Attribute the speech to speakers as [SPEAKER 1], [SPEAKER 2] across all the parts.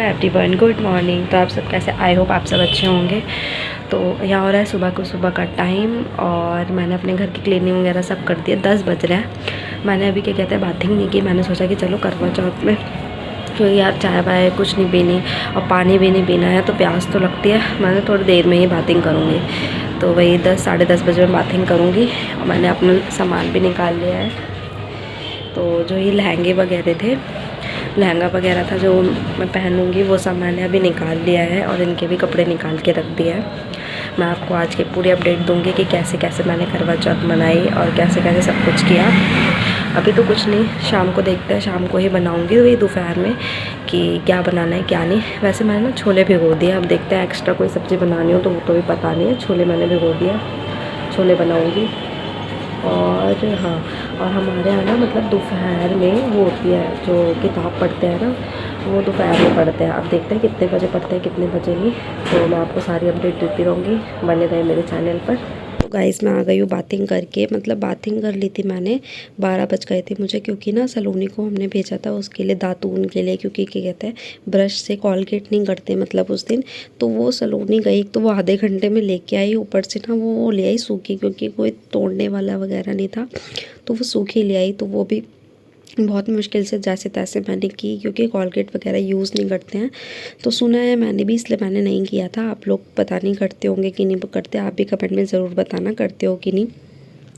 [SPEAKER 1] Everyone good morning. तो आप सब कैसे? आई होप आप सब अच्छे होंगे। तो यहाँ हो रहा है सुबह का टाइम और मैंने अपने घर की क्लीनिंग वगैरह सब कर दिया। 10 बज रहे हैं। मैंने अभी क्या कहते हैं बाथिंग नहीं की। मैंने सोचा कि चलो करवा चौथ में क्योंकि यार चाय वाय कुछ नहीं पीनी और पानी भी नहीं पीना है तो प्यास तो लगती है। मैंने थोड़ी देर में ही बाथिंग करूँगी, तो वही 10 साढ़े 10 बजे मैं बाथिंग करूँगी। और मैंने अपना सामान भी निकाल लिया है। तो जो ये लहंगे वगैरह थे, लहंगा वगैरह था जो मैं पहनूंगी वो सब मैंने अभी निकाल लिया है और इनके भी कपड़े निकाल के रख दिए हैं। मैं आपको आज की पूरी अपडेट दूंगी कि कैसे कैसे मैंने करवा चौथ मनाई और कैसे कैसे सब कुछ किया। अभी तो कुछ नहीं, शाम को देखते हैं, शाम को ही बनाऊंगी वही दोपहर में कि क्या बनाना है क्या नहीं। वैसे मैंने ना छोले भिगो दिए, अब देखते हैं एक्स्ट्रा कोई सब्ज़ी बनानी हो तो वो तो भी पता नहीं है। छोले मैंने भिगो दिया, छोले बनाऊँगी। और हाँ, और हमारे यहाँ ना मतलब दोपहर में वो होती है जो किताब पढ़ते हैं ना, वो दोपहर में पढ़ते हैं। अब देखते हैं कितने बजे पढ़ते हैं कितने बजे नहीं। तो मैं आपको सारी अपडेट देती रहूँगी, बने रहे मेरे चैनल पर। तो गाइस मैं आ गई हूँ बाथिंग करके, मतलब बाथिंग कर ली थी मैंने। 12 बज गए थे मुझे, क्योंकि ना सलोनी को हमने भेजा था उसके लिए दातून के लिए, क्योंकि क्या कहते हैं ब्रश से कॉलगेट नहीं करते मतलब उस दिन। तो वो सलोनी गई तो वो आधे घंटे में लेके आई, ऊपर से ना वो ले आई सूखी, क्योंकि कोई तोड़ने वाला वगैरह नहीं था तो वो सूखी ले आई। तो वो भी बहुत मुश्किल से जैसे तैसे मैंने की, क्योंकि कॉलगेट वगैरह यूज़ नहीं करते हैं। तो सुना है मैंने भी, इसलिए मैंने नहीं किया था। आप लोग पता नहीं करते होंगे कि नहीं करते, आप भी कमेंट में ज़रूर बताना करते हो कि नहीं।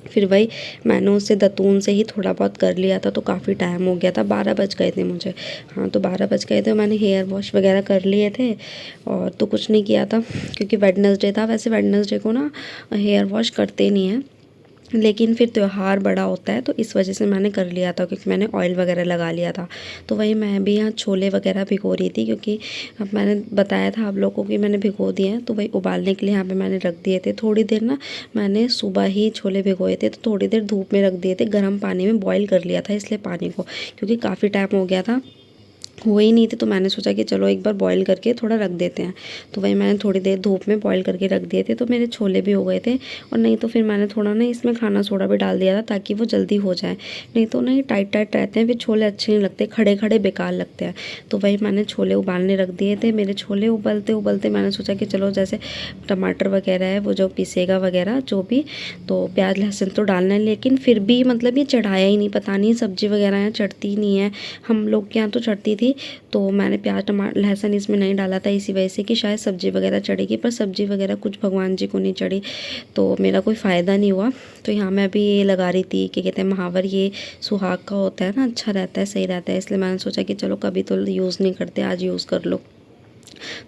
[SPEAKER 1] फिर वही मैंने उससे दतून से ही थोड़ा बहुत कर लिया था, तो काफ़ी टाइम हो गया था। 12 बज गए थे मुझे। हाँ, तो 12 बज गए थे। मैंने हेयर वॉश वगैरह कर लिए थे और तो कुछ नहीं किया था, क्योंकि वेडनेसडे था। वैसे वेडनेसडे को ना हेयर वॉश करते नहीं हैं, लेकिन फिर त्यौहार बड़ा होता है तो इस वजह से मैंने कर लिया था, क्योंकि मैंने ऑयल वगैरह लगा लिया था। तो वही मैं भी यहाँ छोले वगैरह भिगो रही थी, क्योंकि अब मैंने बताया था आप लोगों को कि मैंने भिगो दिए हैं। तो वही उबालने के लिए यहाँ पे मैंने रख दिए थे। थोड़ी देर ना मैंने सुबह ही छोले भिगोए थे, तो थोड़ी देर धूप में रख दिए थे, गर्म पानी में बॉयल कर लिया था इसलिए पानी को, क्योंकि काफ़ी टाइम हो गया था हो ही नहीं थे। तो मैंने सोचा कि चलो एक बार बॉईल करके थोड़ा रख देते हैं। तो वही मैंने थोड़ी देर धूप में बॉईल करके रख दिए थे, तो मेरे छोले भी हो गए थे। और नहीं तो फिर मैंने थोड़ा ना इसमें खाना सोडा भी डाल दिया था ताकि वो जल्दी हो जाए, नहीं तो नहीं टाइट टाइट रहते हैं फिर छोले अच्छे नहीं लगते, खड़े खड़े बेकार लगते हैं। तो वही मैंने छोले उबालने रख दिए थे। मेरे छोले उबलते उबलते मैंने सोचा कि चलो जैसे टमाटर वगैरह है वो जो पीसेगा वगैरह जो भी, तो प्याज लहसुन तो डालना है, लेकिन फिर भी मतलब ये चढ़ाया ही नहीं, पता नहीं सब्ज़ी वगैरह यहाँ चढ़ती ही नहीं है। हम लोग के यहाँ तो चढ़ती थी, तो मैंने प्याज टमाटर लहसुन इसमें नहीं डाला था इसी वजह से कि शायद सब्ज़ी वगैरह चढ़ेगी, पर सब्ज़ी वगैरह कुछ भगवान जी को नहीं चढ़ी, तो मेरा कोई फ़ायदा नहीं हुआ। तो यहाँ मैं अभी ये लगा रही थी कि कहते हैं महावर, ये सुहाग का होता है ना, अच्छा रहता है, सही रहता है, इसलिए मैंने सोचा कि चलो कभी तो यूज़ नहीं करते, आज यूज़ कर लो।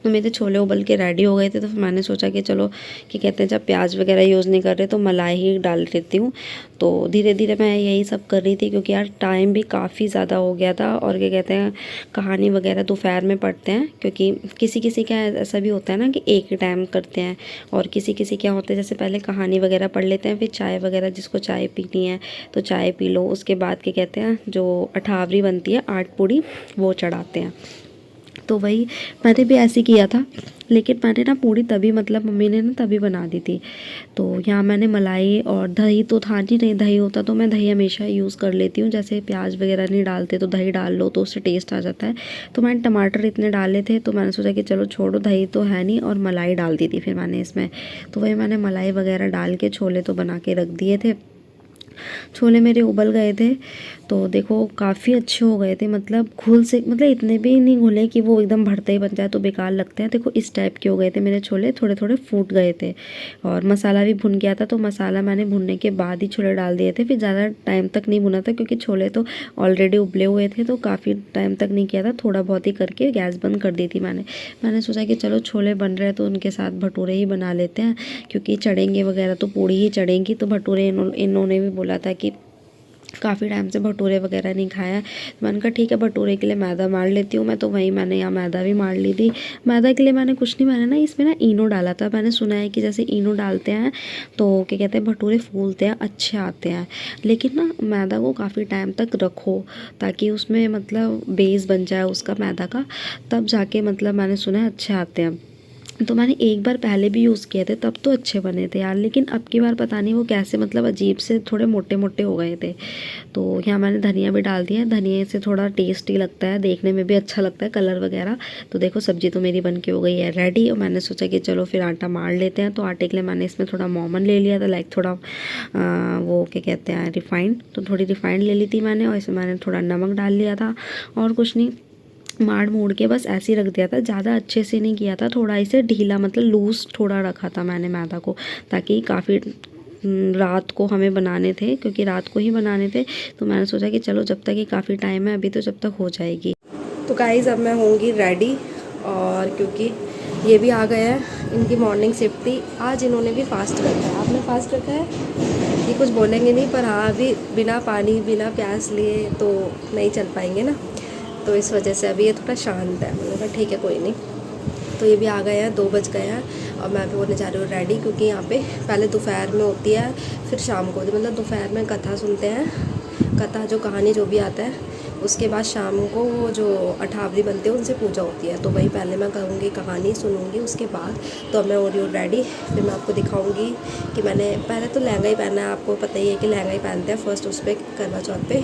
[SPEAKER 1] तो मेरे छोले उबल के रेडी हो गए थे, तो फिर मैंने सोचा कि चलो कि कहते हैं जब प्याज वगैरह यूज़ नहीं कर रहे तो मलाई ही डाल देती हूँ। तो धीरे धीरे मैं यही सब कर रही थी, क्योंकि यार टाइम भी काफ़ी ज़्यादा हो गया था। और क्या कहते हैं कहानी वगैरह दोपहर में पढ़ते हैं, क्योंकि किसी किसी का ऐसा भी होता है ना कि एक ही टाइम करते हैं, और किसी किसी क्या होता है जैसे पहले कहानी वगैरह पढ़ लेते हैं, फिर चाय वगैरह, जिसको चाय पीनी है तो चाय पी लो, उसके बाद क्या कहते हैं जो अठावरी बनती है 8 पूड़ी वो चढ़ाते हैं। तो वही मैंने भी ऐसे किया था, लेकिन मैंने ना पूड़ी तभी मतलब मम्मी ने ना तभी बना दी थी। तो यहाँ मैंने मलाई और दही तो था नहीं, दही होता तो मैं दही हमेशा यूज़ कर लेती हूँ, जैसे प्याज वगैरह नहीं डालते तो दही डाल लो तो उससे टेस्ट आ जाता है। तो मैंने टमाटर इतने डाले थे तो मैंने सोचा कि चलो छोड़ो, दही तो है नहीं, और मलाई डाल दी थी फिर मैंने इसमें। तो वही मैंने मलाई वगैरह डाल के छोले तो बना के रख दिए थे। छोले मेरे उबल गए थे, तो देखो काफ़ी अच्छे हो गए थे, मतलब घुल से मतलब इतने भी नहीं घुले कि वो एकदम भरते ही बन जाए तो बेकार लगते हैं। देखो इस टाइप के हो गए थे मेरे छोले, थोड़े थोड़े फूट गए थे। और मसाला भी भुन गया था, तो मसाला मैंने भुनने के बाद ही छोले डाल दिए थे, फिर ज़्यादा टाइम तक नहीं भुना था, क्योंकि छोले तो ऑलरेडी उबले हुए थे, तो काफ़ी टाइम तक नहीं किया था, थोड़ा बहुत ही करके गैस बंद कर दी थी मैंने सोचा कि चलो छोले बन रहे हैं तो उनके साथ भटूरे ही बना लेते हैं, क्योंकि चढ़ेंगे वगैरह तो पूड़ी ही चढ़ेंगी। तो भटूरे इन्होंने भी बोला था कि काफ़ी टाइम से भटूरे वगैरह नहीं खाया। तो मैंने कहा ठीक है भटूरे के लिए मैदा मार लेती हूँ मैं, तो वहीं मैंने यहाँ मैदा भी मार ली थी। मैदा के लिए मैंने कुछ नहीं, मैंने ना इसमें ना इनो डाला था। मैंने सुना है कि जैसे इनो डालते हैं तो क्या कहते हैं भटूरे फूलते हैं, अच्छे आते हैं। लेकिन ना मैदा को काफ़ी टाइम तक रखो ताकि उसमें मतलब बेस बन जाए उसका मैदा का, तब जाके मतलब मैंने सुना है अच्छे आते हैं। तो मैंने एक बार पहले भी यूज़ किए थे, तब तो अच्छे बने थे यार, लेकिन अब की बार पता नहीं वो कैसे मतलब अजीब से थोड़े मोटे मोटे हो गए थे। तो यहाँ मैंने धनिया भी डाल दिया है, धनिया से थोड़ा टेस्टी लगता है, देखने में भी अच्छा लगता है कलर वगैरह। तो देखो सब्जी तो मेरी बन के हो गई है रेडी, और मैंने सोचा कि चलो फिर आटा मार लेते हैं। तो आटे के लिए मैंने इसमें थोड़ा मोमन ले लिया था, लाइक थोड़ा वो क्या कहते हैं रिफाइंड, तो थोड़ी रिफाइंड ले ली थी मैंने, और इसमें मैंने थोड़ा नमक डाल लिया था और कुछ नहीं, माड़ मूड़ के बस ऐसे ही रख दिया था, ज़्यादा अच्छे से नहीं किया था, थोड़ा इसे ढीला मतलब लूज़ थोड़ा रखा था मैंने मैदा को, ताकि काफ़ी रात को हमें बनाने थे, क्योंकि रात को ही बनाने थे। तो मैंने सोचा कि चलो जब तक ये काफ़ी टाइम है अभी, तो जब तक हो जाएगी। तो गाइज़ अब मैं होंगी रेडी, और क्योंकि ये भी आ गए हैं, इनकी मॉर्निंग शिफ्ट थी आज, इन्होंने भी फास्ट रखा है। आपने फास्ट रखा है, ये कुछ बोलेंगे नहीं, पर हाँ अभी बिना पानी बिना प्यास लिए तो नहीं चल पाएंगे ना, तो इस वजह से अभी ये थोड़ा शांत है। मैंने कहा ठीक है कोई नहीं। तो ये भी आ गए हैं, 2 बज गए हैं, और मैं भी होने जा रही हूँ रेडी, क्योंकि यहाँ पे पहले दोपहर में होती है, फिर शाम को, मतलब दोपहर में कथा सुनते हैं, कथा जो कहानी जो भी आता है, उसके बाद शाम को वो जो अठावरी बनते हैं उनसे पूजा होती है। तो वही पहले मैं करूँगी, कहानी सुनूँगी, उसके बाद तो मैं हो रही हूँ रेडी। फिर मैं आपको दिखाऊँगी कि मैंने पहले तो लहंगा ही पहना है, आपको पता ही है कि लहंगा ही पहनते हैं फर्स्ट उस पर करवा चौथ पे,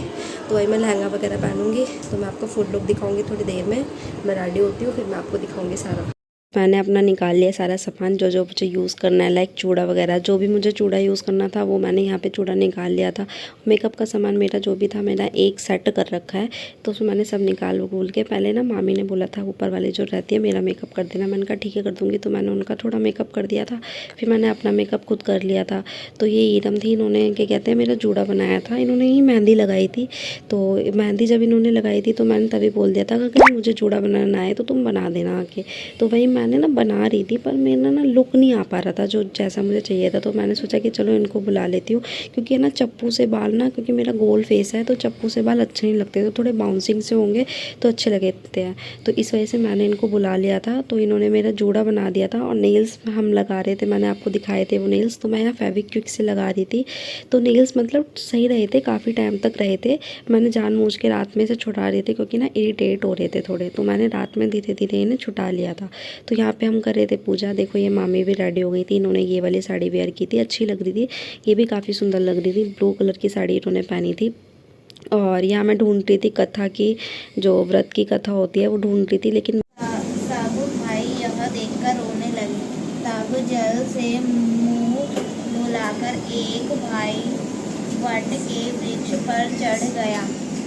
[SPEAKER 1] तो वही मैं लहंगा वगैरह पहनूँगी। तो मैं आपको फुल लुक दिखाऊँगी थोड़ी देर में, मैं रेडी होती हूँ, फिर मैं आपको दिखाऊँगी सारा। मैंने अपना निकाल लिया सारा सामान, जो जो मुझे यूज़ करना है, लाइक चूड़ा वगैरह, जो भी मुझे चूड़ा यूज़ करना था वो मैंने यहाँ पे चूड़ा निकाल लिया था। मेकअप का सामान मेरा जो भी था, मेरा एक सेट कर रखा है, तो उसमें मैंने सब निकाल वूल के, पहले ना मामी ने बोला था ऊपर वाले जो रहती है मेरा मेकअप कर देना, मैंने कहा ठीक है कर दूँगी, तो मैंने उनका थोड़ा मेकअप कर दिया था, फिर मैंने अपना मेकअप खुद कर लिया था। तो ये ईरम थी, इन्होंने क्या कहते हैं मेरा जूड़ा बनाया था, इन्होंने ही मेहंदी लगाई थी। तो मेहंदी जब इन्होंने लगाई थी तो मैंने तभी बोल दिया था कि मुझे जूड़ा बनाना आए तो तुम बना देना आके। तो वही मैंने ना बना रही थी, पर मेरा ना लुक नहीं आ पा रहा था जो जैसा मुझे चाहिए था। तो मैंने सोचा कि चलो इनको बुला लेती हूँ, क्योंकि है ना चप्पू से बाल ना, क्योंकि मेरा गोल फेस है तो चप्पू से बाल अच्छे नहीं लगते, तो थोड़े बाउंसिंग से होंगे तो अच्छे लगते हैं। तो इस वजह से मैंने इनको बुला लिया था। तो इन्होंने मेरा जूड़ा बना दिया था, और नेल्स हम लगा रहे थे, मैंने आपको दिखाए थे वो नेल्स, तो मैं यहाँ फेविक्विक से लगा रही थी। तो नेल्स मतलब सही रहे थे, काफ़ी टाइम तक रहे थे। मैंने जानबूझ के रात में से छुटा रही थी, क्योंकि ना इरिटेट हो रहे थे थोड़े, तो मैंने रात में धीरे धीरे इन्हें छुटा लिया था। तो यहाँ पे हम कर रहे थे पूजा। देखो ये मामी भी रेडी हो गई थी, इन्होंने ये वाली साड़ी वेयर की थी, अच्छी लग रही थी, ये भी काफ़ी सुंदर लग रही थी, ब्लू कलर की साड़ी इन्होंने पहनी थी। और यहाँ मैं ढूंढ रही थी कथा की, जो व्रत की कथा होती है वो ढूंढ रही थी, लेकिन
[SPEAKER 2] साबु भाई यह देखकर रोने लगे। तब जल से मुंह धुलाकर एक भाई वट के वृक्ष पर चढ़ गया।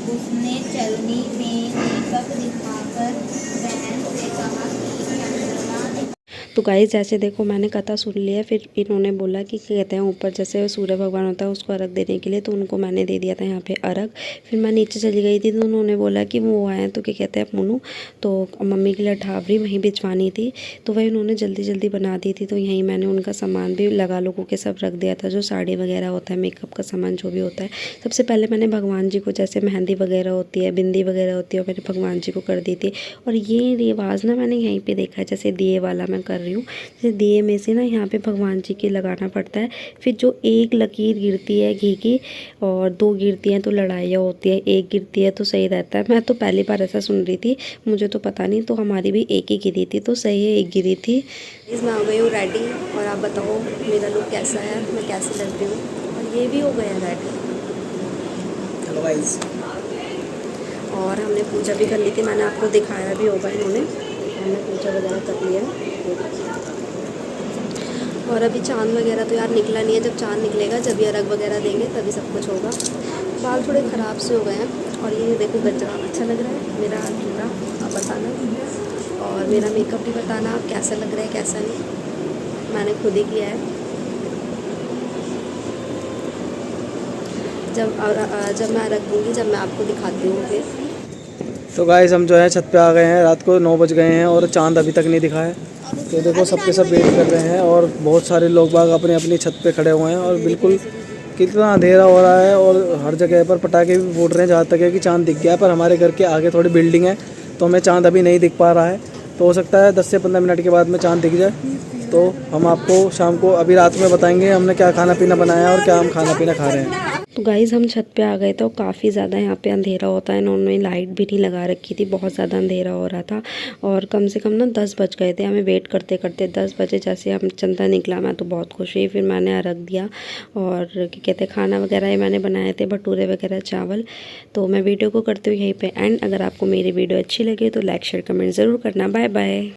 [SPEAKER 2] उसने चलनी में दीपक दिखाकर बहन से कहा कि चंद्रमा
[SPEAKER 1] तो गाइस जैसे देखो मैंने कथा सुन लिया, फिर इन्होंने बोला कि कहते हैं ऊपर जैसे सूर्य भगवान होता है उसको अर्घ देने के लिए, तो उनको मैंने दे दिया था यहाँ पे अर्घ। फिर मैं नीचे चली गई थी, तो उन्होंने बोला कि वो आए तो क्या कहते हैं मुनू, तो मम्मी के लिए अठावरी वहीं भिजवानी थी, तो वही उन्होंने जल्दी जल्दी बना दी थी। तो यहीं मैंने उनका सामान भी लगा लोगों के सब रख दिया था, जो साड़ी वगैरह होता है, मेकअप का सामान जो भी होता है। सबसे पहले मैंने भगवान जी को, जैसे मेहंदी वगैरह होती है, बिंदी वगैरह होती है, मैंने भगवान जी को कर दी थी। और ये रिवाज ना मैंने यहीं पर देखा है, जैसे दिए वाला मैं कर रही हूँ, जैसे दिए में से ना यहाँ पे भगवान जी के लगाना पड़ता है। फिर जो एक लकीर गिरती है घी की, और 2 गिरती हैं तो लड़ाइयाँ होती है, एक गिरती है तो सही रहता है। मैं तो पहली बार ऐसा सुन रही थी, मुझे तो पता नहीं, तो हमारी भी एक ही गिरी थी, तो सही है एक गिरी थी। इसमें आ गई हूँ रेडी, और आप बताओ मेरा लुक कैसा है, मैं कैसी लग रही हूँ। और ये भी हो गया रेडी।
[SPEAKER 3] Hello guys.
[SPEAKER 1] और हमने पूजा भी कर ली थी, मैंने आपको दिखाया भी होगा, इन्होंने हमने पूजा वगैरह कर लिया। और अभी चांद वगैरह तो यार निकला नहीं है, जब चांद निकलेगा, जब ये अर्घ वगैरह देंगे तभी सब कुछ होगा। बाल थोड़े ख़राब से हो गए हैं, और ये देखो गजरा अच्छा लग रहा है मेरा जूड़ा, आप बताना, और मेरा मेकअप भी बताना आप कैसा लग रहा है कैसा नहीं, मैंने खुद ही किया है। जब मैं रख दूँगी, जब मैं आपको दिखाती हूँ फिर।
[SPEAKER 3] तो गाइस हम जो है छत पे आ गए हैं, रात को 9 बज गए हैं और चांद अभी तक नहीं दिखा है। तो देखो सबके सब वेट कर रहे हैं, और बहुत सारे लोग बाग अपनी अपनी छत पे खड़े हुए हैं, और बिल्कुल कितना अंधेरा हो रहा है, और हर जगह पर पटाखे भी फूट रहे हैं, जहाँ तक है कि चांद दिख गया। पर हमारे घर के आगे थोड़ी बिल्डिंग है, तो हमें चांद अभी नहीं दिख पा रहा है, तो हो सकता है 10 से 15 मिनट के बाद में चांद दिख जाए। तो हम आपको शाम को अभी रात में बताएंगे हमने क्या खाना पीना बनाया और क्या हम खाना पीना खा रहे हैं।
[SPEAKER 1] तो गाइज़ हम छत पे आ गए थे और काफ़ी ज़्यादा यहाँ पे अंधेरा होता है। इन्होंने लाइट भी नहीं लगा रखी थी, बहुत ज़्यादा अंधेरा हो रहा था और कम से कम ना 10 बज गए थे हमें वेट करते करते। 10 बजे जैसे हम चंदा निकला, मैं तो बहुत खुश हुई। फिर मैंने रख दिया और क्या कहते हैं खाना वगैरह ही मैंने बनाए थे, भटूरे वगैरह, चावल। तो मैं वीडियो को करती हूँ यहीं पर एंड। अगर आपको मेरी वीडियो अच्छी लगे तो लाइक शेयर कमेंट ज़रूर करना। Bye bye.